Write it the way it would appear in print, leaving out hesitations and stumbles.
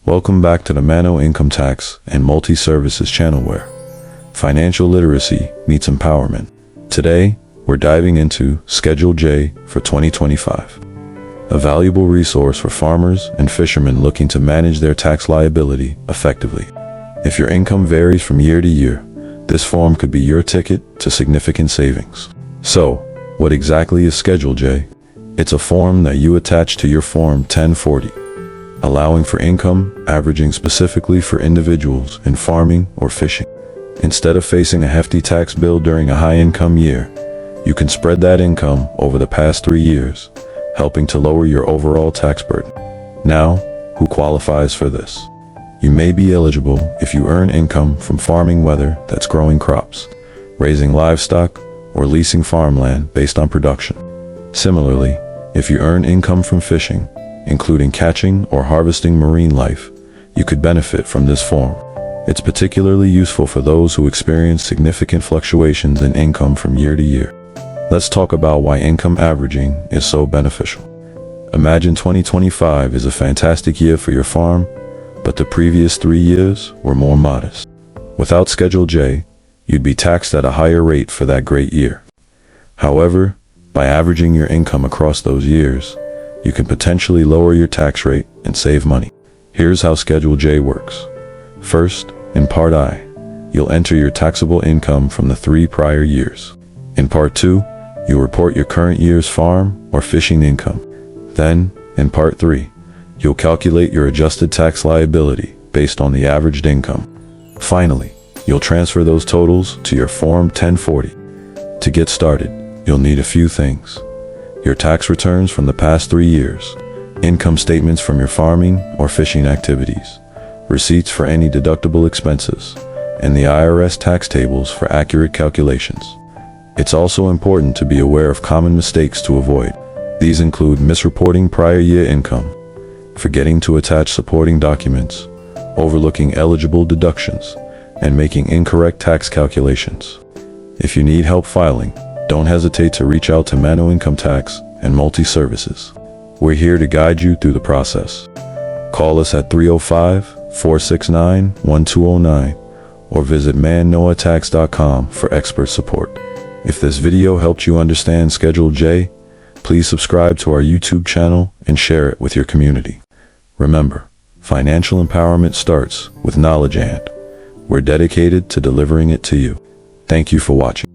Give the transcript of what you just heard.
Welcome back to the Mannoe Income Tax and Multi-Services channel where financial literacy meets empowerment. Today, we're diving into Schedule J for 2025, a valuable resource for farmers and fishermen looking to manage their tax liability effectively. If your income varies from year to year, this form could be your ticket to significant savings. So, what exactly is Schedule J? It's a form that you attach to your Form 1040, allowing for income averaging specifically for individuals in farming or fishing. Instead of facing a hefty tax bill during a high-income year, you can spread that income over the past 3 years, helping to lower your overall tax burden. Now, who qualifies for this? You may be eligible if you earn income from farming, whether that's growing crops, raising livestock, or leasing farmland based on production. Similarly, if you earn income from fishing, including catching or harvesting marine life, you could benefit from this form. It's particularly useful for those who experience significant fluctuations in income from year to year. Let's talk about why income averaging is so beneficial. Imagine 2025 is a fantastic year for your farm, but the previous 3 years were more modest. Without Schedule J, you'd be taxed at a higher rate for that great year. However, by averaging your income across those years, you can potentially lower your tax rate and save money. Here's how Schedule J works. First, in Part I, you'll enter your taxable income from the 3 prior years. In Part 2, you'll report your current year's farm or fishing income. Then, in Part 3, you'll calculate your adjusted tax liability based on the averaged income. Finally, you'll transfer those totals to your Form 1040. To get started, you'll need a few things: your tax returns from the past 3 years, income statements from your farming or fishing activities, receipts for any deductible expenses, and the IRS tax tables for accurate calculations. It's also important to be aware of common mistakes to avoid. These include misreporting prior year income, forgetting to attach supporting documents, overlooking eligible deductions, and making incorrect tax calculations. If you need help filing, don't hesitate to reach out to Mannoe Income Tax and Multi-Services. We're here to guide you through the process. Call us at 305-469-1209 or visit mannoetax.com for expert support. If this video helped you understand Schedule J, please subscribe to our YouTube channel and share it with your community. Remember, financial empowerment starts with knowledge, and we're dedicated to delivering it to you. Thank you for watching.